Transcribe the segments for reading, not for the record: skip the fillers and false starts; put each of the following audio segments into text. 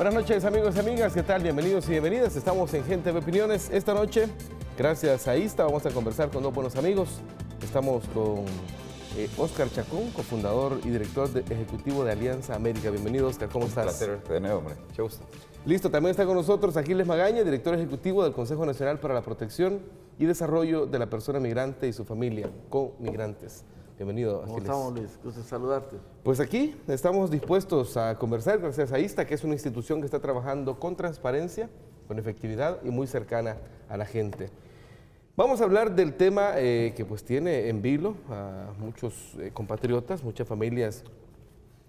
Buenas noches, amigos y amigas, ¿qué tal? Bienvenidos y bienvenidas. Estamos en Gente de Opiniones. Esta noche, gracias a ISTA, vamos a conversar con dos buenos amigos. Estamos con Óscar Chacón, cofundador y director ejecutivo de Alianza América. Bienvenido, Óscar, ¿cómo estás? Un placer verte de nuevo, hombre. Qué gusto. Listo, también está con nosotros Aquiles Magaña, director ejecutivo del Consejo Nacional para la Protección y Desarrollo de la Persona Migrante y su familia, con migrantes. Bienvenido, Aquiles. ¿Cómo estamos, Luis? Gusto saludarte. Pues aquí estamos dispuestos a conversar gracias a ISTA, que es una institución que está trabajando con transparencia, con efectividad y muy cercana a la gente. Vamos a hablar del tema que pues tiene en vilo a muchos compatriotas, muchas familias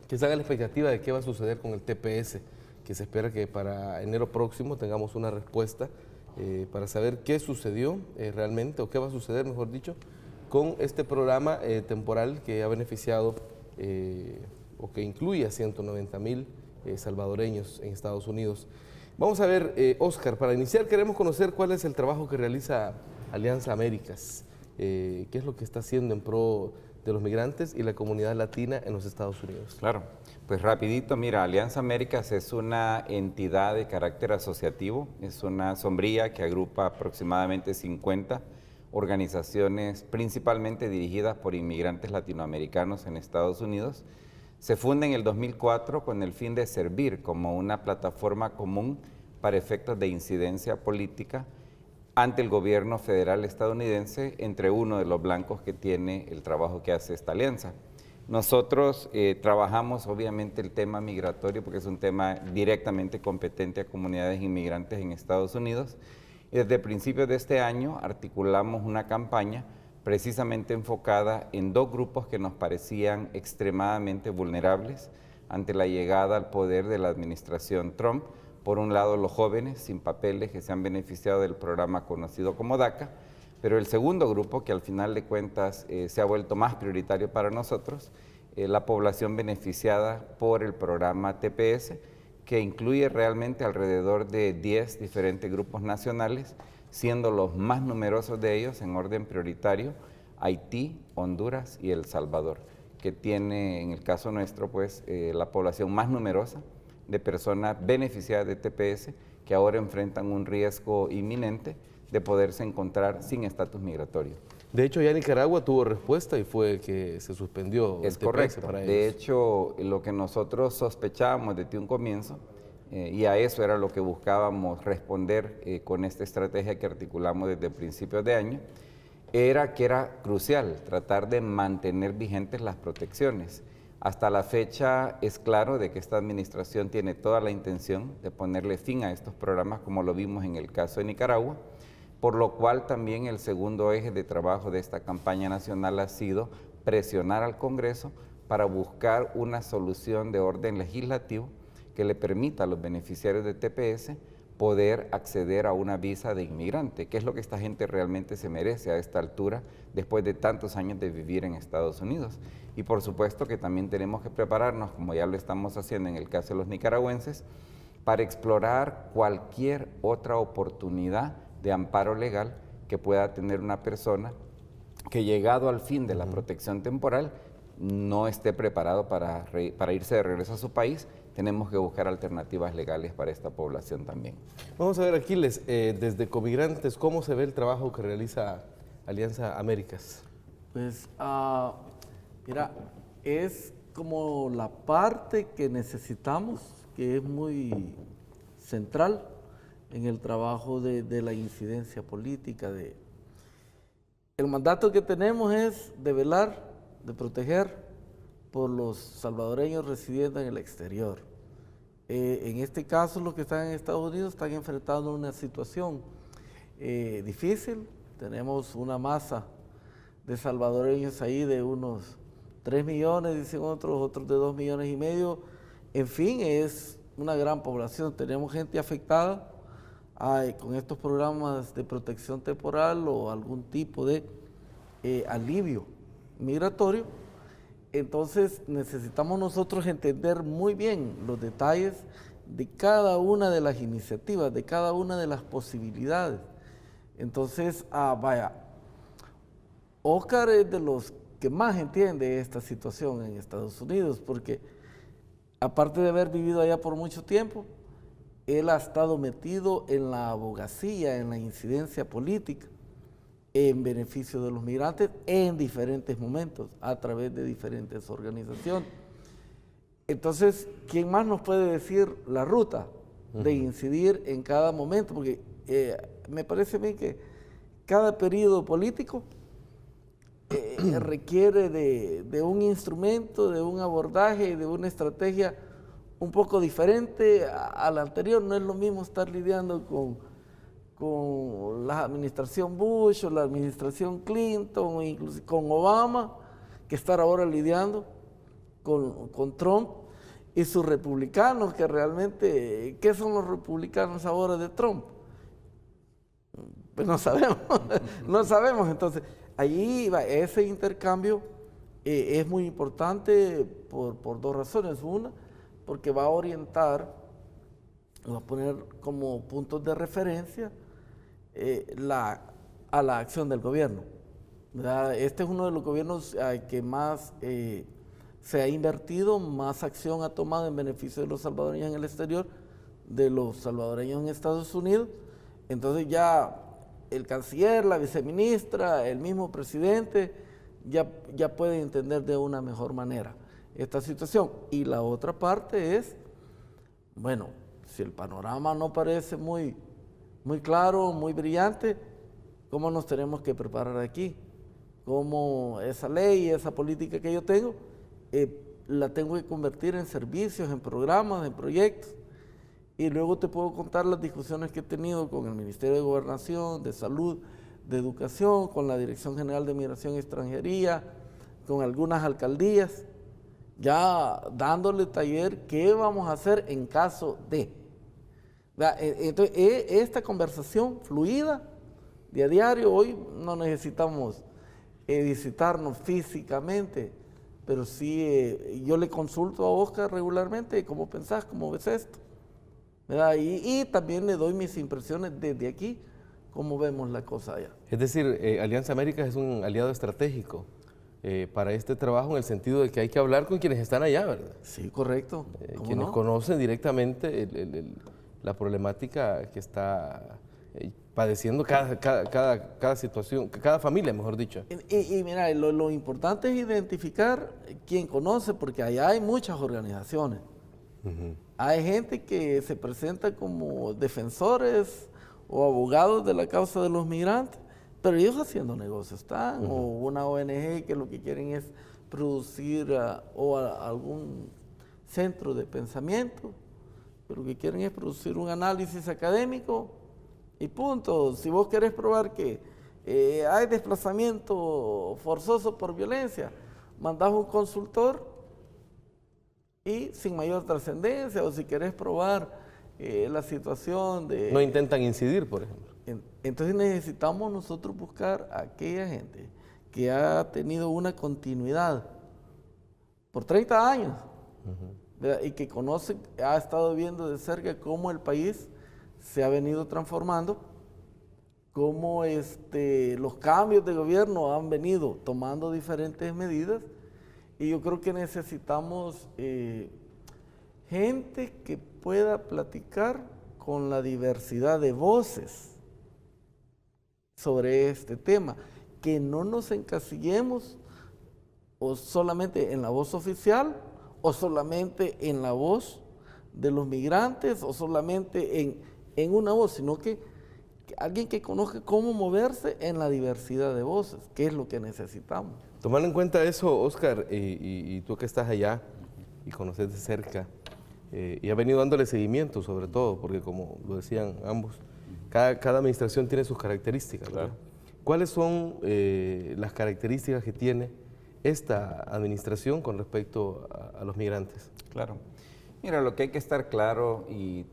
que están a la expectativa de qué va a suceder con el TPS, que se espera que para enero próximo tengamos una respuesta para saber qué sucedió realmente, o qué va a suceder, mejor dicho, con este programa temporal que ha beneficiado o que incluye a 190,000 salvadoreños en Estados Unidos. Vamos a ver, Óscar, para iniciar queremos conocer cuál es el trabajo que realiza Alianza Américas, qué es lo que está haciendo en pro de los migrantes y la comunidad latina en los Estados Unidos. Claro, pues rapidito, mira, Alianza Américas es una entidad de carácter asociativo, es una sombrilla que agrupa aproximadamente 50 organizaciones principalmente dirigidas por inmigrantes latinoamericanos en Estados Unidos. Se funda en el 2004 con el fin de servir como una plataforma común para efectos de incidencia política ante el gobierno federal estadounidense, entre uno de los blancos que tiene el trabajo que hace esta alianza. Nosotros trabajamos obviamente el tema migratorio porque es un tema directamente competente a comunidades inmigrantes en Estados Unidos. Y desde principios de este año articulamos una campaña precisamente enfocada en dos grupos que nos parecían extremadamente vulnerables ante la llegada al poder de la administración Trump. Por un lado, los jóvenes sin papeles que se han beneficiado del programa conocido como DACA, pero el segundo grupo, que al final de cuentas se ha vuelto más prioritario para nosotros, la población beneficiada por el programa TPS, que incluye realmente alrededor de 10 diferentes grupos nacionales, siendo los más numerosos de ellos en orden prioritario Haití, Honduras y El Salvador, que tiene en el caso nuestro pues la población más numerosa de personas beneficiadas de TPS que ahora enfrentan un riesgo inminente de poderse encontrar sin estatus migratorio. De hecho, ya Nicaragua tuvo respuesta y fue que se suspendió el TPS. Es correcto. Para ellos. De hecho, lo que nosotros sospechábamos desde un comienzo, y a eso era lo que buscábamos responder con esta estrategia que articulamos desde principios de año, era que era crucial tratar de mantener vigentes las protecciones. Hasta la fecha es claro de que esta administración tiene toda la intención de ponerle fin a estos programas, como lo vimos en el caso de Nicaragua, por lo cual también el segundo eje de trabajo de esta campaña nacional ha sido presionar al Congreso para buscar una solución de orden legislativo que le permita a los beneficiarios de TPS poder acceder a una visa de inmigrante, que es lo que esta gente realmente se merece a esta altura después de tantos años de vivir en Estados Unidos. Y por supuesto que también tenemos que prepararnos, como ya lo estamos haciendo en el caso de los nicaragüenses, para explorar cualquier otra oportunidad de amparo legal que pueda tener una persona que, llegado al fin de la protección temporal, no esté preparado para irse de regreso a su país. Tenemos que buscar alternativas legales para esta población también. Vamos a ver, Aquiles, desde Comigrantes, ¿cómo se ve el trabajo que realiza Alianza Américas? Pues, mira, es como la parte que necesitamos, que es muy central en el trabajo de la incidencia política. El mandato que tenemos es de velar, de proteger por los salvadoreños residiendo en el exterior. En este caso, los que están en Estados Unidos están enfrentando una situación difícil. Tenemos una masa de salvadoreños ahí de unos 3 millones, dicen otros de 2,5 millones. En fin, es una gran población. Tenemos gente afectada con estos programas de protección temporal o algún tipo de alivio migratorio. Entonces necesitamos nosotros entender muy bien los detalles de cada una de las iniciativas, de cada una de las posibilidades. Entonces, vaya, Óscar es de los que más entiende esta situación en Estados Unidos, porque aparte de haber vivido allá por mucho tiempo, él ha estado metido en la abogacía, en la incidencia política, en beneficio de los migrantes en diferentes momentos, a través de diferentes organizaciones. Entonces, ¿quién más nos puede decir la ruta de incidir en cada momento? Porque me parece a mí que cada periodo político requiere de un instrumento, de un abordaje, de una estrategia un poco diferente a la anterior. No es lo mismo estar lidiando con la administración Bush o la administración Clinton o incluso con Obama, que estar ahora lidiando con Trump y sus republicanos, que realmente, ¿qué son los republicanos ahora de Trump? Pues no sabemos, no sabemos. Entonces, allí va, ese intercambio es muy importante por dos razones. Una, porque va a orientar, va a poner como puntos de referencia a la acción del gobierno, ¿verdad? Este es uno de los gobiernos que más se ha invertido, más acción ha tomado en beneficio de los salvadoreños en el exterior, de los salvadoreños en Estados Unidos. Entonces ya el canciller, la viceministra, el mismo presidente ya pueden entender de una mejor manera esta situación. Y la otra parte es, bueno, si el panorama no parece muy claro, muy brillante, ¿cómo nos tenemos que preparar aquí? ¿Cómo esa ley, esa política que yo tengo, la tengo que convertir en servicios, en programas, en proyectos? Y luego te puedo contar las discusiones que he tenido con el Ministerio de Gobernación, de Salud, de Educación, con la Dirección General de Migración y Extranjería, con algunas alcaldías, ya dándole taller qué vamos a hacer en caso de. Entonces, esta conversación fluida de a diario, hoy no necesitamos visitarnos físicamente, pero sí yo le consulto a Oscar regularmente cómo pensás, cómo ves esto, ¿verdad? Y también le doy mis impresiones desde aquí, cómo vemos la cosa allá. Es decir, Alianza América es un aliado estratégico para este trabajo, en el sentido de que hay que hablar con quienes están allá, ¿verdad? Sí, correcto. Quienes conocen directamente la problemática que está padeciendo cada situación, cada familia, mejor dicho. Y mira, lo importante es identificar quién conoce, porque allá hay muchas organizaciones. Hay gente que se presenta como defensores o abogados de la causa de los migrantes, pero ellos haciendo negocios están, o una ONG que lo que quieren es producir algún centro de pensamiento, pero lo que quieren es producir un análisis académico y punto. Si vos querés probar que hay desplazamiento forzoso por violencia, mandás un consultor y sin mayor trascendencia, o si querés probar la situación de... No intentan incidir, por ejemplo. Entonces necesitamos nosotros buscar a aquella gente que ha tenido una continuidad por 30 años, ¿verdad? Y que conoce, ha estado viendo de cerca cómo el país se ha venido transformando, cómo los cambios de gobierno han venido tomando diferentes medidas, y yo creo que necesitamos gente que pueda platicar con la diversidad de voces sobre este tema, que no nos encasillemos o solamente en la voz oficial, o solamente en la voz de los migrantes, o solamente en una voz, sino que alguien que conozca cómo moverse en la diversidad de voces, que es lo que necesitamos. Tomando en cuenta eso, Oscar, y tú que estás allá y conoces de cerca, y has venido dándole seguimiento sobre todo, porque como lo decían ambos, cada administración tiene sus características, ¿verdad? Claro. ¿Cuáles son las características que tiene esta administración con respecto a los migrantes? Claro. Mira, lo que hay que estar claro, y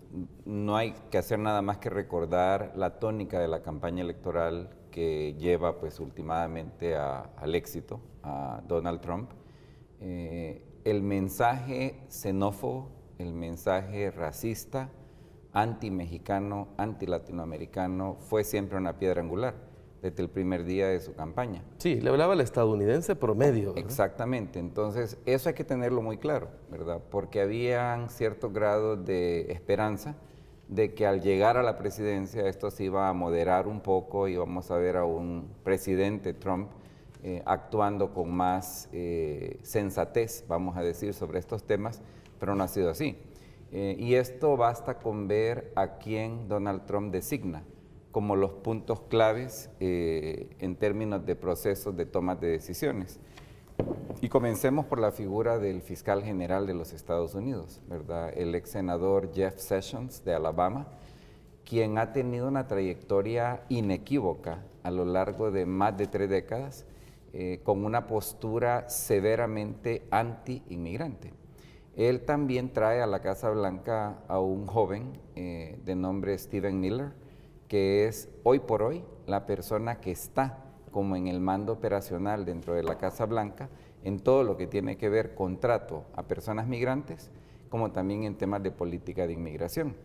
no hay que hacer nada más que recordar la tónica de la campaña electoral que lleva pues últimamente al éxito, a Donald Trump. El mensaje xenófobo, el mensaje racista, anti-mexicano, anti-latinoamericano, fue siempre una piedra angular desde el primer día de su campaña. Sí, le hablaba al estadounidense promedio, ¿verdad? Exactamente, entonces eso hay que tenerlo muy claro, ¿verdad? Porque habían ciertos grados de esperanza de que al llegar a la presidencia esto se iba a moderar un poco y vamos a ver a un presidente Trump actuando con más sensatez, vamos a decir, sobre estos temas, pero no ha sido así. Y esto basta con ver a quién Donald Trump designa como los puntos claves en términos de procesos de toma de decisiones. Y comencemos por la figura del fiscal general de los Estados Unidos, ¿verdad? El ex senador Jeff Sessions de Alabama, quien ha tenido una trayectoria inequívoca a lo largo de más de 3 décadas, con una postura severamente anti-inmigrante. Él también trae a la Casa Blanca a un joven de nombre Stephen Miller, que es hoy por hoy la persona que está como en el mando operacional dentro de la Casa Blanca en todo lo que tiene que ver con trato a personas migrantes, como también en temas de política de inmigración.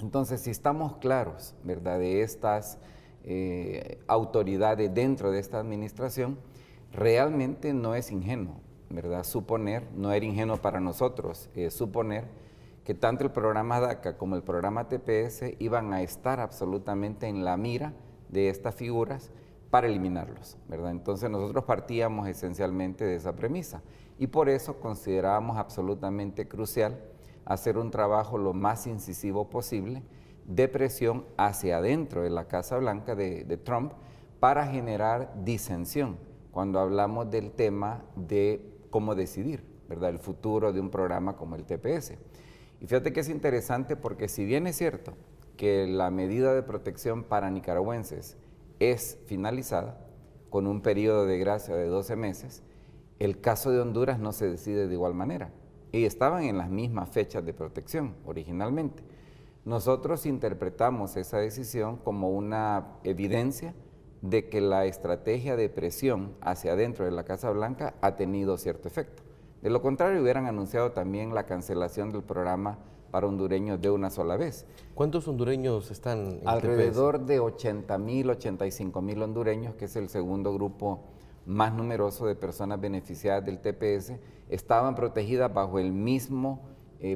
Entonces, si estamos claros, ¿verdad?, de estas autoridades dentro de esta administración, realmente no es ingenuo, ¿verdad?, suponer, no era ingenuo para nosotros suponer que tanto el programa DACA como el programa TPS iban a estar absolutamente en la mira de estas figuras para eliminarlos, ¿verdad? Entonces nosotros partíamos esencialmente de esa premisa y por eso considerábamos absolutamente crucial hacer un trabajo lo más incisivo posible de presión hacia adentro de la Casa Blanca de Trump para generar disensión cuando hablamos del tema de cómo decidir, ¿verdad?, el futuro de un programa como el TPS. Y fíjate que es interesante porque si bien es cierto que la medida de protección para nicaragüenses es finalizada con un periodo de gracia de 12 meses, el caso de Honduras no se decide de igual manera y estaban en las mismas fechas de protección originalmente. Nosotros interpretamos esa decisión como una evidencia de que la estrategia de presión hacia adentro de la Casa Blanca ha tenido cierto efecto. De lo contrario, hubieran anunciado también la cancelación del programa para hondureños de una sola vez. ¿Cuántos hondureños están en el TPS? Alrededor de 80,000, 85,000 hondureños, que es el segundo grupo más numeroso de personas beneficiadas del TPS, estaban protegidas bajo el mismo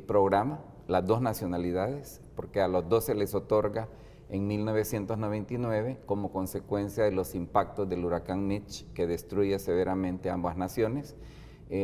programa, las dos nacionalidades, porque a los dos se les otorga en 1999 como consecuencia de los impactos del huracán Mitch, que destruye severamente ambas naciones.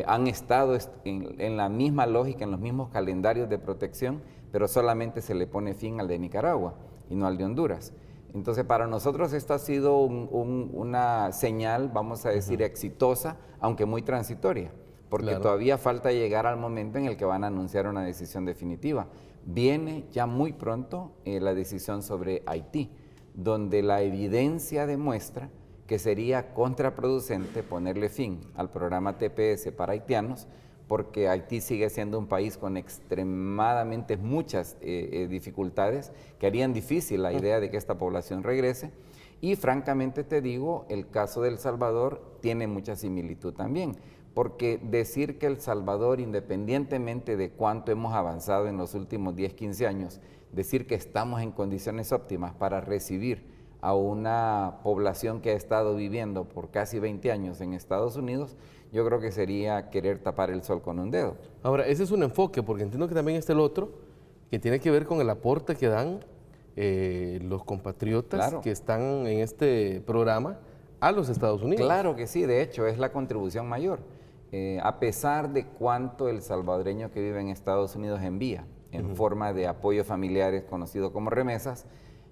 Han estado en la misma lógica, en los mismos calendarios de protección, pero solamente se le pone fin al de Nicaragua y no al de Honduras. Entonces, para nosotros esto ha sido una señal, vamos a decir, exitosa, aunque muy transitoria, porque todavía falta llegar al momento en el que van a anunciar una decisión definitiva. Viene ya muy pronto la decisión sobre Haití, donde la evidencia demuestra que sería contraproducente ponerle fin al programa TPS para haitianos, porque Haití sigue siendo un país con extremadamente muchas dificultades que harían difícil la idea de que esta población regrese. Y francamente te digo, el caso de El Salvador tiene mucha similitud también, porque decir que El Salvador, independientemente de cuánto hemos avanzado en los últimos 10, 15 años, decir que estamos en condiciones óptimas para recibir a una población que ha estado viviendo por casi 20 años en Estados Unidos, yo creo que sería querer tapar el sol con un dedo. Ahora, ese es un enfoque, porque entiendo que también está el otro, que tiene que ver con el aporte que dan los compatriotas que están en este programa a los Estados Unidos. Claro que sí, de hecho, es la contribución mayor. A pesar de cuánto el salvadoreño que vive en Estados Unidos envía en forma de apoyo familiares conocido como remesas,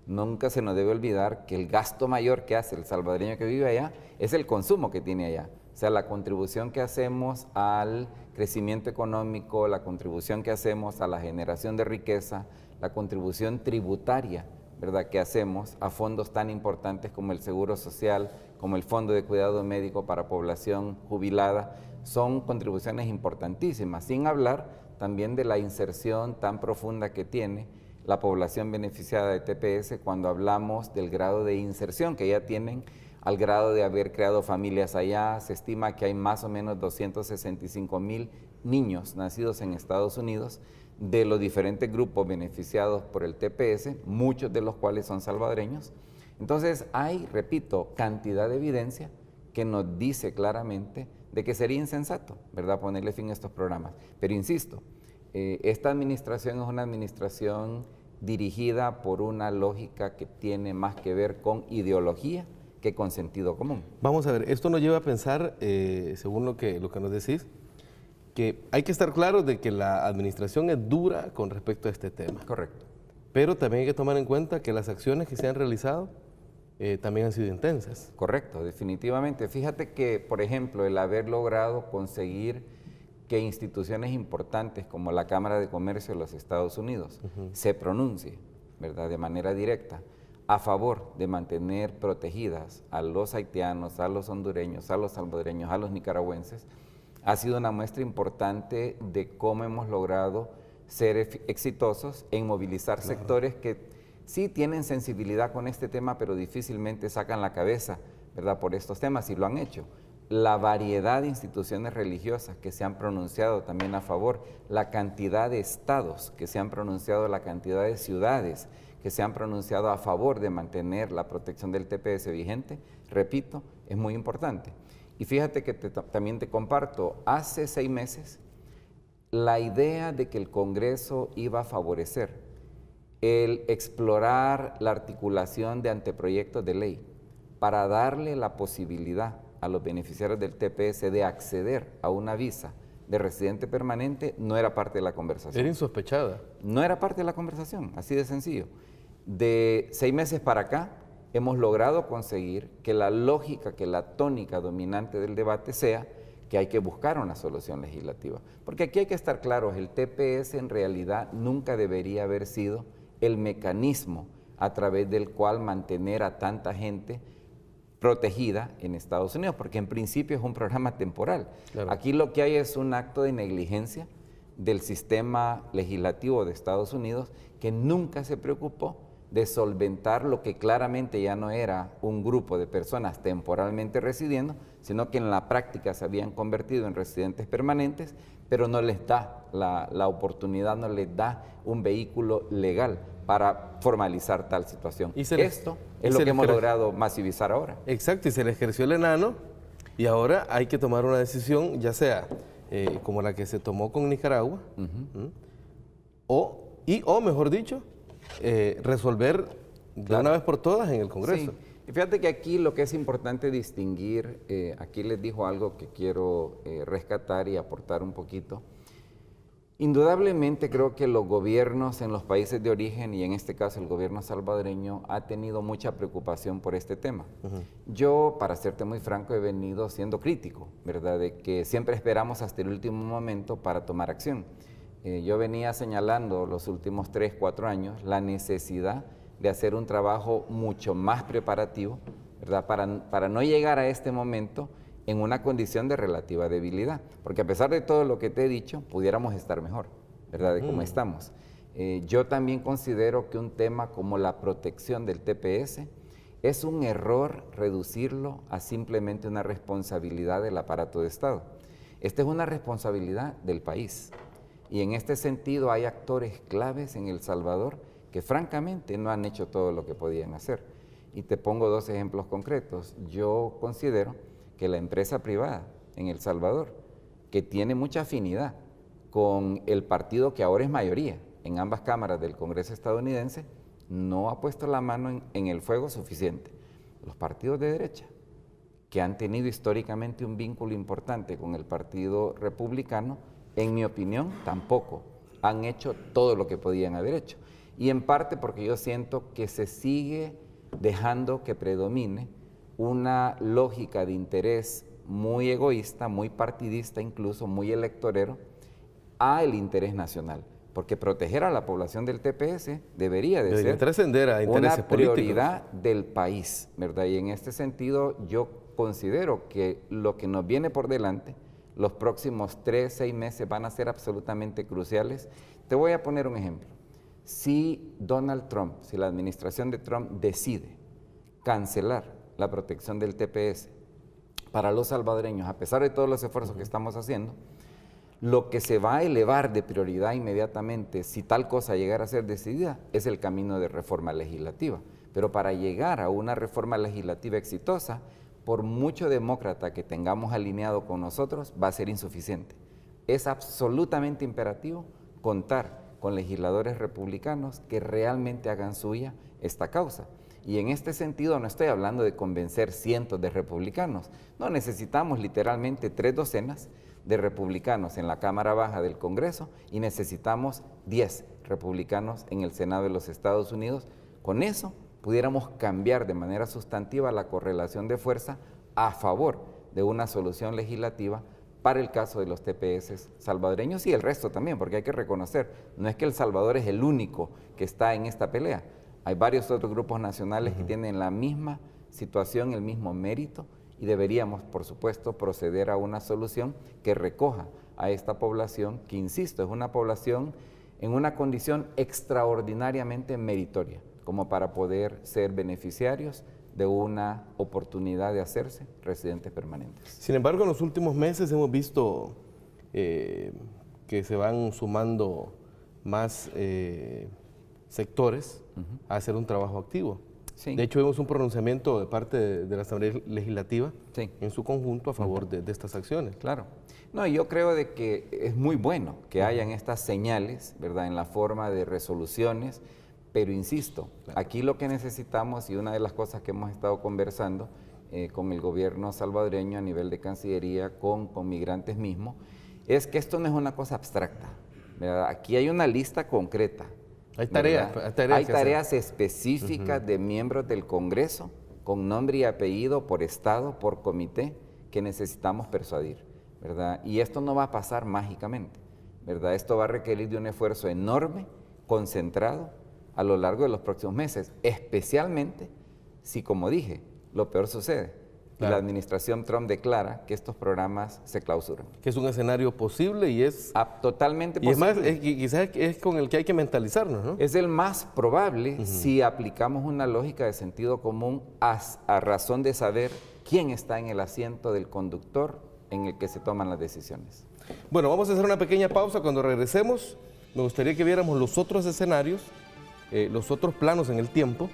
nunca se nos debe olvidar que el gasto mayor que hace el salvadoreño que vive allá es el consumo que tiene allá. O sea, la contribución que hacemos al crecimiento económico, la contribución que hacemos a la generación de riqueza, la contribución tributaria, ¿verdad?, que hacemos a fondos tan importantes como el Seguro Social, como el Fondo de Cuidado Médico para población jubilada, son contribuciones importantísimas, sin hablar también de la inserción tan profunda que tiene la población beneficiada de TPS cuando hablamos del grado de inserción que ya tienen al grado de haber creado familias allá. Se estima que hay más o menos 265,000 niños nacidos en Estados Unidos de los diferentes grupos beneficiados por el TPS, muchos de los cuales son salvadoreños. Entonces hay, repito, cantidad de evidencia que nos dice claramente de que sería insensato, ¿verdad?, ponerle fin a estos programas. Pero insisto, esta administración es una administración dirigida por una lógica que tiene más que ver con ideología que con sentido común. Vamos a ver, esto nos lleva a pensar, según lo que nos decís, que hay que estar claros de que la administración es dura con respecto a este tema. Correcto. Pero también hay que tomar en cuenta que las acciones que se han realizado también han sido intensas. Correcto, definitivamente. Fíjate que, por ejemplo, el haber logrado conseguir que instituciones importantes como la Cámara de Comercio de los Estados Unidos se pronuncie, ¿verdad?, de manera directa a favor de mantener protegidas a los haitianos, a los hondureños, a los salvadoreños, a los nicaragüenses, ha sido una muestra importante de cómo hemos logrado ser exitosos en movilizar sectores que sí tienen sensibilidad con este tema, pero difícilmente sacan la cabeza, ¿verdad?, por estos temas, y lo han hecho. La variedad de instituciones religiosas que se han pronunciado también a favor, la cantidad de estados que se han pronunciado, la cantidad de ciudades que se han pronunciado a favor de mantener la protección del TPS vigente, repito, es muy importante. Y fíjate que también te comparto, hace 6 meses, la idea de que el Congreso iba a favorecer el explorar la articulación de anteproyectos de ley para darle la posibilidad a los beneficiarios del TPS de acceder a una visa de residente permanente, no era parte de la conversación. Era insospechada. No era parte de la conversación, así de sencillo. De 6 meses para acá, hemos logrado conseguir que la lógica, que la tónica dominante del debate sea que hay que buscar una solución legislativa. Porque aquí hay que estar claros, el TPS en realidad nunca debería haber sido el mecanismo a través del cual mantener a tanta gente protegida en Estados Unidos, porque en principio es un programa temporal. Claro. Aquí lo que hay es un acto de negligencia del sistema legislativo de Estados Unidos que nunca se preocupó de solventar lo que claramente ya no era un grupo de personas temporalmente residiendo, sino que en la práctica se habían convertido en residentes permanentes, pero no les da la oportunidad, no les da un vehículo legal para formalizar tal situación. Esto es lo que hemos logrado masivizar ahora. Exacto, y se le ejerció el enano, y ahora hay que tomar una decisión, ya sea como la que se tomó con Nicaragua, o mejor dicho, resolver de una vez por todas en el Congreso. Sí. Y fíjate que aquí lo que es importante distinguir, aquí les dijo algo que quiero rescatar y aportar un poquito. Indudablemente creo que los gobiernos en los países de origen, y en este caso el gobierno salvadoreño, ha tenido mucha preocupación por este tema. Yo, para serte muy franco, he venido siendo crítico, ¿verdad?, de que siempre esperamos hasta el último momento para tomar acción. Yo venía señalando los últimos 3, 4 años la necesidad de hacer un trabajo mucho más preparativo, ¿verdad?, para no llegar a este momento en una condición de relativa debilidad, porque a pesar de todo lo que te he dicho, pudiéramos estar mejor, ¿verdad?, de cómo estamos. Yo también considero que un tema como la protección del TPS es un error reducirlo a simplemente una responsabilidad del aparato de Estado. Esta es una responsabilidad del país. Y en este sentido hay actores claves en El Salvador que francamente no han hecho todo lo que podían hacer. Y te pongo 2 ejemplos concretos. Yo considero que la empresa privada en El Salvador, que tiene mucha afinidad con el partido que ahora es mayoría en ambas cámaras del Congreso estadounidense, no ha puesto la mano en el fuego suficiente. Los partidos de derecha, que han tenido históricamente un vínculo importante con el Partido Republicano, en mi opinión, tampoco han hecho todo lo que podían haber hecho. Y en parte porque yo siento que se sigue dejando que predomine una lógica de interés muy egoísta, muy partidista, incluso muy electorero, a el interés nacional. Porque proteger a la población del TPS debería ser trascender a intereses una prioridad del país, ¿verdad? Y en este sentido yo considero que lo que nos viene por delante, los próximos 3, 6 meses van a ser absolutamente cruciales. Te voy a poner un ejemplo. Si Donald Trump, si la administración de Trump decide cancelar la protección del TPS para los salvadoreños, a pesar de todos los esfuerzos que estamos haciendo, lo que se va a elevar de prioridad inmediatamente, si tal cosa llegara a ser decidida, es el camino de reforma legislativa. Pero para llegar a una reforma legislativa exitosa, por mucho demócrata que tengamos alineado con nosotros, va a ser insuficiente. Es absolutamente imperativo contar con legisladores republicanos que realmente hagan suya esta causa. Y en este sentido no estoy hablando de convencer cientos de republicanos, no, necesitamos literalmente 3 docenas de republicanos en la Cámara Baja del Congreso y necesitamos 10 republicanos en el Senado de los Estados Unidos. Con eso pudiéramos cambiar de manera sustantiva la correlación de fuerza a favor de una solución legislativa para el caso de los TPS salvadoreños y el resto también, porque hay que reconocer, no es que El Salvador es el único que está en esta pelea. Hay varios otros grupos nacionales que tienen la misma situación, el mismo mérito, y deberíamos, por supuesto, proceder a una solución que recoja a esta población, que insisto, es una población en una condición extraordinariamente meritoria, como para poder ser beneficiarios de una oportunidad de hacerse residentes permanentes. Sin embargo, en los últimos meses hemos visto que se van sumando más sectores a hacer un trabajo activo. Sí. De hecho, vemos un pronunciamiento de parte de la Asamblea Legislativa Sí. en su conjunto a favor de estas acciones. Claro. No, y yo creo de que es muy bueno que hayan estas señales, ¿verdad?, en la forma de resoluciones, pero insisto, aquí lo que necesitamos, y una de las cosas que hemos estado conversando con el gobierno salvadoreño a nivel de Cancillería, con migrantes mismos, es que esto no es una cosa abstracta, ¿verdad? Aquí hay una lista concreta. Hay tareas, hay tareas específicas de miembros del Congreso, con nombre y apellido, por estado, por comité, que necesitamos persuadir, ¿verdad? Y esto no va a pasar mágicamente, ¿verdad? Esto va a requerir de un esfuerzo enorme, concentrado, a lo largo de los próximos meses, especialmente si, como dije, lo peor sucede. Claro. Y la administración Trump declara que estos programas se clausuran. Que es un escenario posible y es... totalmente posible. Y es más, quizás es con el que hay que mentalizarnos, ¿no? Es el más probable si aplicamos una lógica de sentido común a razón de saber quién está en el asiento del conductor en el que se toman las decisiones. Bueno, vamos a hacer una pequeña pausa. Cuando regresemos, me gustaría que viéramos los otros escenarios, los otros planos en el tiempo,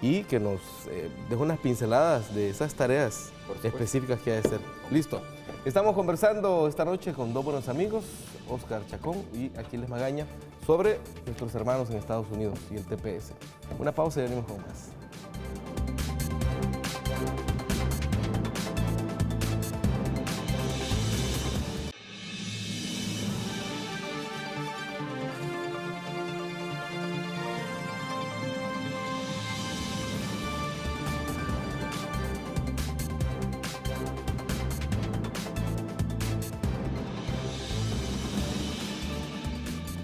y que nos deje unas pinceladas de esas tareas específicas que hay que hacer. Listo. Estamos conversando esta noche con dos buenos amigos, Óscar Chacón y Aquiles Magaña, sobre nuestros hermanos en Estados Unidos y el TPS. Una pausa y venimos con más.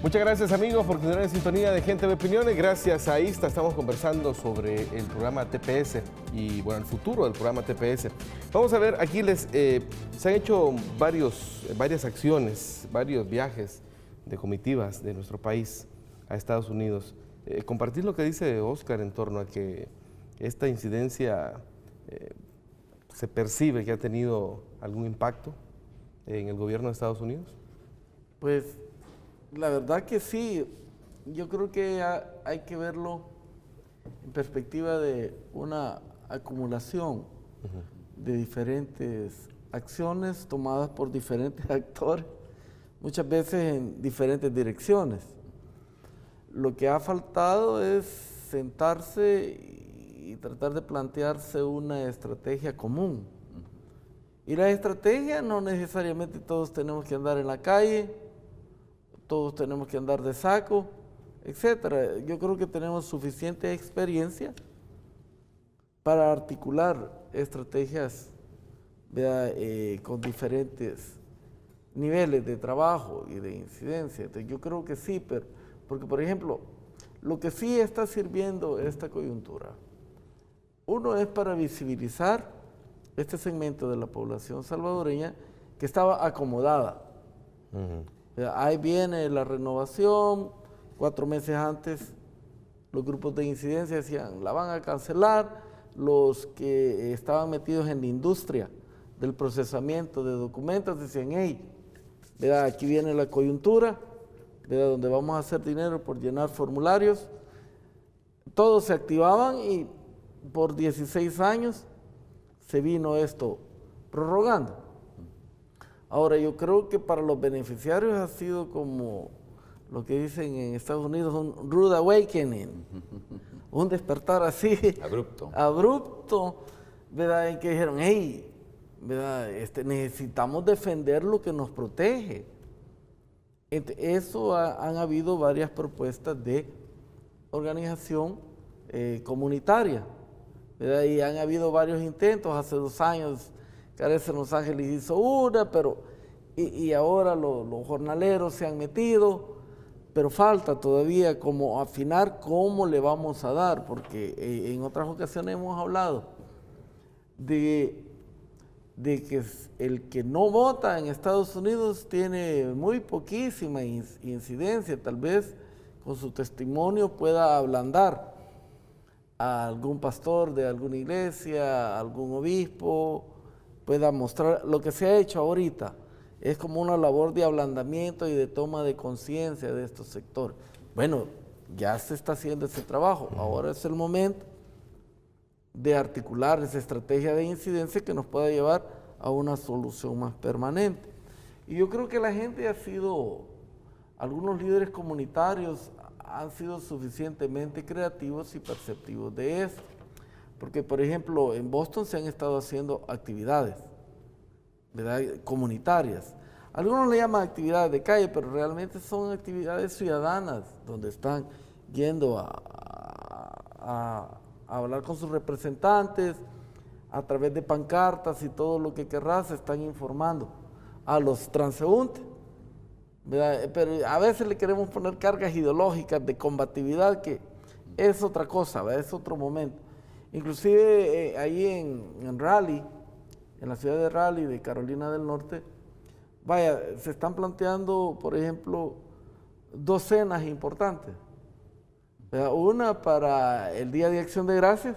Muchas gracias, amigos, por continuar en sintonía de Gente de Opiniones. Gracias a ISTA estamos conversando sobre el programa TPS y, bueno, el futuro del programa TPS. Vamos a ver, aquí se han hecho varias acciones, varios viajes de comitivas de nuestro país a Estados Unidos. Compartir lo que dice Óscar en torno a que esta incidencia se percibe que ha tenido algún impacto en el gobierno de Estados Unidos. Pues la verdad que sí, yo creo que hay que verlo en perspectiva de una acumulación de diferentes acciones tomadas por diferentes actores, muchas veces en diferentes direcciones. Lo que ha faltado es sentarse y tratar de plantearse una estrategia común. Y la estrategia no necesariamente todos tenemos que andar en la calle, todos tenemos que andar de saco, etcétera. Yo creo que tenemos suficiente experiencia para articular estrategias con diferentes niveles de trabajo y de incidencia. Entonces, yo creo que sí, porque por ejemplo, lo que sí está sirviendo esta coyuntura, uno es para visibilizar este segmento de la población salvadoreña que estaba acomodada. Ahí viene la renovación, 4 meses antes los grupos de incidencia decían, la van a cancelar, los que estaban metidos en la industria del procesamiento de documentos decían, hey, ¿verdad? Aquí viene la coyuntura, ¿verdad? Donde vamos a hacer dinero por llenar formularios. Todos se activaban y por 16 años se vino esto prorrogando. Ahora, yo creo que para los beneficiarios ha sido como lo que dicen en Estados Unidos, un rude awakening, un despertar así. Abrupto, ¿verdad? En que dijeron, hey, ¿verdad? Necesitamos defender lo que nos protege. Eso han habido varias propuestas de organización comunitaria, ¿verdad? Y han habido varios intentos. Hace 2 años Carece Los Ángeles hizo una, pero y ahora los jornaleros se han metido, pero falta todavía como afinar cómo le vamos a dar, porque en otras ocasiones hemos hablado de que el que no vota en Estados Unidos tiene muy poquísima incidencia, tal vez con su testimonio pueda ablandar a algún pastor de alguna iglesia, a algún obispo, pueda mostrar lo que se ha hecho ahorita. Es como una labor de ablandamiento y de toma de conciencia de estos sectores. Bueno, ya se está haciendo ese trabajo, ahora es el momento de articular esa estrategia de incidencia que nos pueda llevar a una solución más permanente. Y yo creo que la gente algunos líderes comunitarios han sido suficientemente creativos y perceptivos de esto. Porque, por ejemplo, en Boston se han estado haciendo actividades, ¿verdad?, comunitarias. Algunos le llaman actividades de calle, pero realmente son actividades ciudadanas, donde están yendo a hablar con sus representantes, a través de pancartas y todo lo que querrás, se están informando a los transeúntes, ¿verdad? Pero a veces le queremos poner cargas ideológicas de combatividad, que es otra cosa, ¿verdad? Es otro momento. Inclusive ahí en Raleigh, en la ciudad de Raleigh, de Carolina del Norte, se están planteando, por ejemplo, 2 cenas importantes, ¿verdad? Una para el Día de Acción de Gracias.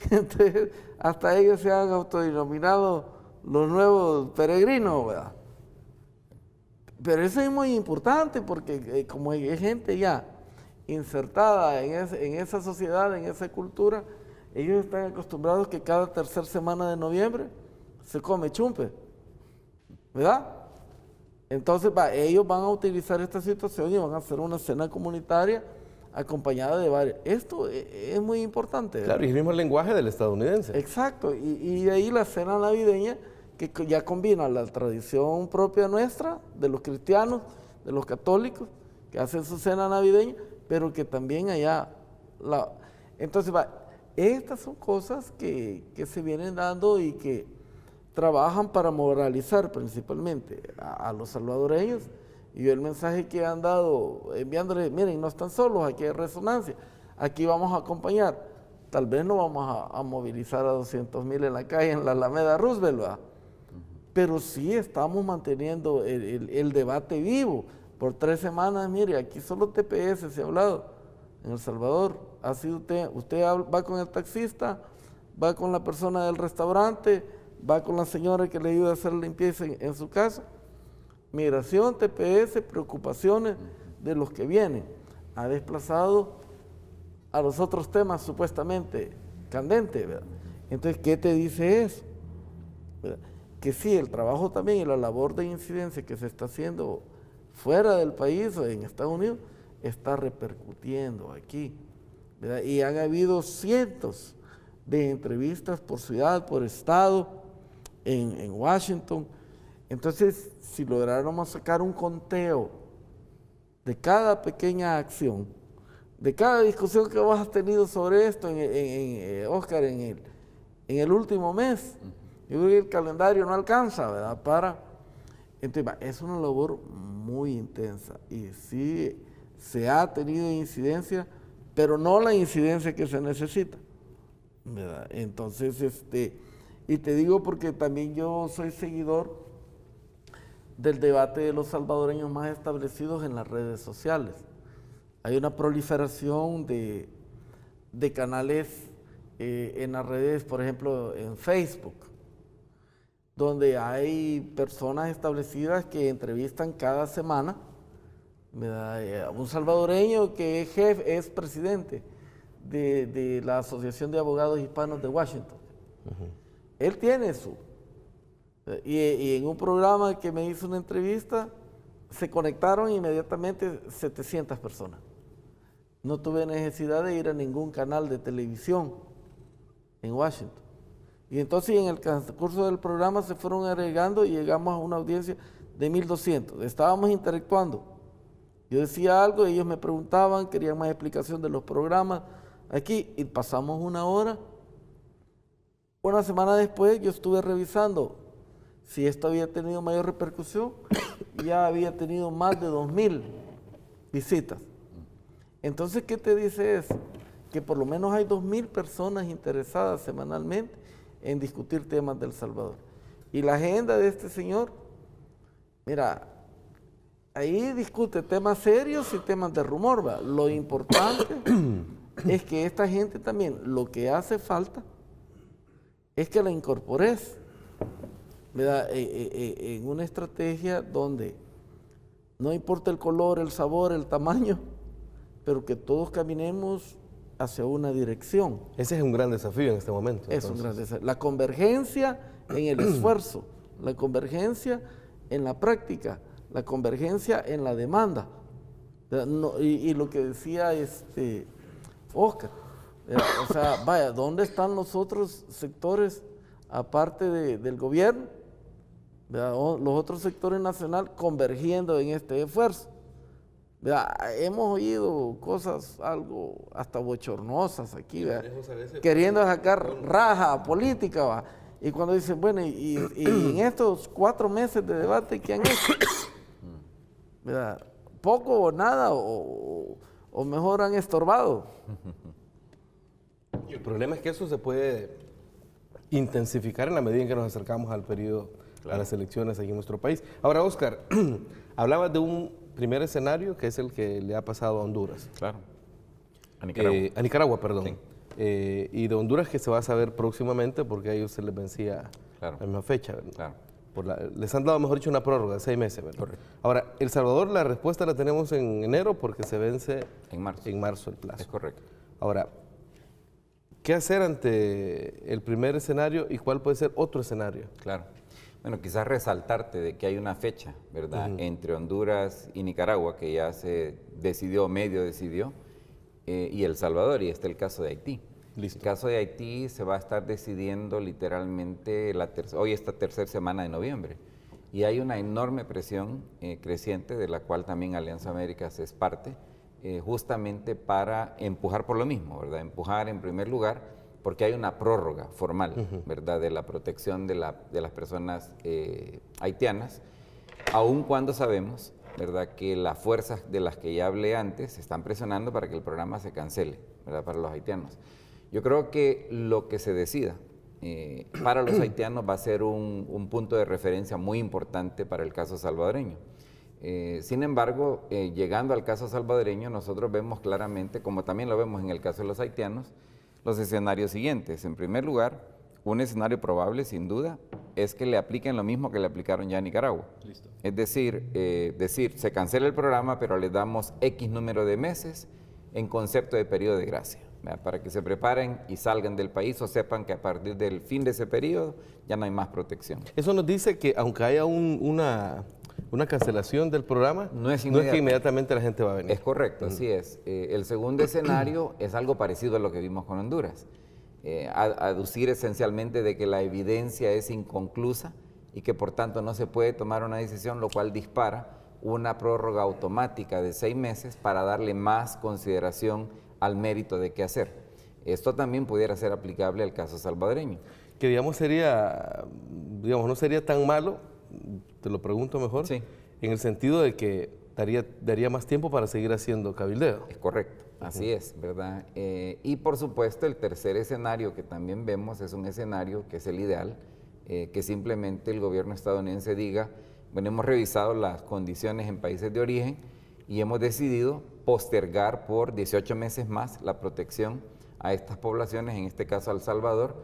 Entonces, hasta ellos se han autodenominado los nuevos peregrinos, ¿verdad? Pero eso es muy importante porque como hay gente ya insertada en esa sociedad, en esa cultura, ellos están acostumbrados que cada 3ª semana de noviembre se come chumpe, ¿verdad? Entonces ellos van a utilizar esta situación y van a hacer una cena comunitaria acompañada de varios. Esto es muy importante, ¿verdad? Claro, y el mismo lenguaje del estadounidense. Exacto, y de ahí la cena navideña, que ya combina la tradición propia nuestra, de los cristianos, de los católicos, que hacen su cena navideña, pero que también allá Entonces, estas son cosas que se vienen dando y que trabajan para moralizar principalmente a los salvadoreños. Y el mensaje que han dado, enviándoles, miren, no están solos, aquí hay resonancia, aquí vamos a acompañar. Tal vez no vamos a movilizar a 200,000 en la calle en la Alameda Roosevelt, ¿verdad? Pero sí estamos manteniendo el debate vivo. Por 3 semanas, mire, aquí solo TPS se ha hablado en El Salvador. Ha sido usted va con el taxista, va con la persona del restaurante, va con la señora que le ayuda a hacer limpieza en su casa. Migración, TPS, preocupaciones de los que vienen. Ha desplazado a los otros temas supuestamente candentes, ¿verdad? Entonces, ¿qué te dice eso? ¿Verdad? Que sí, el trabajo también y la labor de incidencia que se está haciendo fuera del país o en Estados Unidos está repercutiendo aquí, ¿verdad? Y han habido cientos de entrevistas por ciudad, por estado, en Washington. Entonces, si lográramos sacar un conteo de cada pequeña acción, de cada discusión que vos has tenido sobre esto, Oscar, en el último mes, yo creo que el calendario no alcanza, ¿verdad? Entonces, es una labor muy intensa y sí se ha tenido incidencia, pero no la incidencia que se necesita, ¿verdad? Entonces, y te digo porque también yo soy seguidor del debate de los salvadoreños más establecidos en las redes sociales. Hay una proliferación de canales en las redes, por ejemplo, en Facebook, donde hay personas establecidas que entrevistan cada semana, ¿verdad? Un salvadoreño que es presidente de la Asociación de Abogados Hispanos de Washington. Él tiene y en un programa que me hizo una entrevista se conectaron inmediatamente 700 personas. No tuve necesidad de ir a ningún canal de televisión en Washington. Y entonces en el transcurso del programa se fueron agregando y llegamos a una audiencia de 1,200. Estábamos interactuando. Yo decía algo, ellos me preguntaban, querían más explicación de los programas aquí y pasamos 1 hora. Una semana después yo estuve revisando si esto había tenido mayor repercusión, ya había tenido más de 2,000 visitas. Entonces, ¿qué te dice eso? Que por lo menos hay 2,000 personas interesadas semanalmente en discutir temas de El Salvador. Y la agenda de este señor, mira, ahí discute temas serios y temas de rumor, ¿va? Lo importante es que esta gente también, lo que hace falta es que la incorpores, ¿verdad? En una estrategia donde no importa el color, el sabor, el tamaño, pero que todos caminemos hacia una dirección. Ese es un gran desafío en este momento. Es un gran desafío. La convergencia en el esfuerzo, la convergencia en la práctica, la convergencia en la demanda. No, y lo que decía Oscar, o sea, vaya, ¿dónde están los otros sectores aparte del gobierno? Los otros sectores nacionales convergiendo en este esfuerzo. Hemos oído cosas algo hasta bochornosas aquí, queriendo sacar raja política, ¿va? Y cuando dicen, bueno, y en estos 4 meses de debate, ¿qué han hecho? ¿Verdad? Poco o nada, o mejor han estorbado. Y el problema es que eso se puede intensificar en la medida en que nos acercamos al periodo, a las elecciones aquí en nuestro país. Ahora, Oscar, hablabas de un primer escenario que es el que le ha pasado a Honduras. Claro. A Nicaragua. A Nicaragua, perdón. Sí. Y de Honduras que se va a saber próximamente porque a ellos se les vencía la misma fecha. Claro. Les han dado, mejor dicho, una prórroga de 6 meses, ¿verdad? Correcto. Ahora, El Salvador, la respuesta la tenemos en enero porque se vence en marzo el plazo. Es correcto. Ahora, ¿qué hacer ante el primer escenario y cuál puede ser otro escenario? Claro. Bueno, quizás resaltarte de que hay una fecha, ¿verdad?, entre Honduras y Nicaragua, que ya se decidió, medio decidió, y El Salvador, y está el caso de Haití. Listo. El caso de Haití se va a estar decidiendo literalmente hoy esta tercera semana de noviembre. Y hay una enorme presión creciente, de la cual también Alianza Américas es parte, justamente para empujar por lo mismo, ¿verdad? Empujar en primer lugar porque hay una prórroga formal, ¿verdad?, de la protección de las personas haitianas, aun cuando sabemos, ¿verdad?, que las fuerzas de las que ya hablé antes están presionando para que el programa se cancele, ¿verdad?, para los haitianos. Yo creo que lo que se decida para los haitianos va a ser un punto de referencia muy importante para el caso salvadoreño. Sin embargo, llegando al caso salvadoreño, nosotros vemos claramente, como también lo vemos en el caso de los haitianos, los escenarios siguientes. En primer lugar, un escenario probable, sin duda, es que le apliquen lo mismo que le aplicaron ya a Nicaragua. Listo. Es decir, se cancela el programa, pero le damos X número de meses en concepto de periodo de gracia, ¿verdad?, para que se preparen y salgan del país o sepan que a partir del fin de ese periodo ya no hay más protección. Eso nos dice que aunque haya una cancelación del programa, no es que inmediatamente la gente va a venir. Es correcto, así es. El segundo escenario es algo parecido a lo que vimos con Honduras. Aducir esencialmente de que la evidencia es inconclusa y que por tanto no se puede tomar una decisión, lo cual dispara una prórroga automática de 6 meses para darle más consideración al mérito de qué hacer. Esto también pudiera ser aplicable al caso salvadoreño. Que digamos no sería tan malo, te lo pregunto mejor, sí, en el sentido de que daría más tiempo para seguir haciendo cabildeo. Es correcto, así es, ¿verdad? Y por supuesto el tercer escenario que también vemos es un escenario que es el ideal, que simplemente el gobierno estadounidense diga, bueno, hemos revisado las condiciones en países de origen y hemos decidido postergar por 18 meses más la protección a estas poblaciones, en este caso a El Salvador,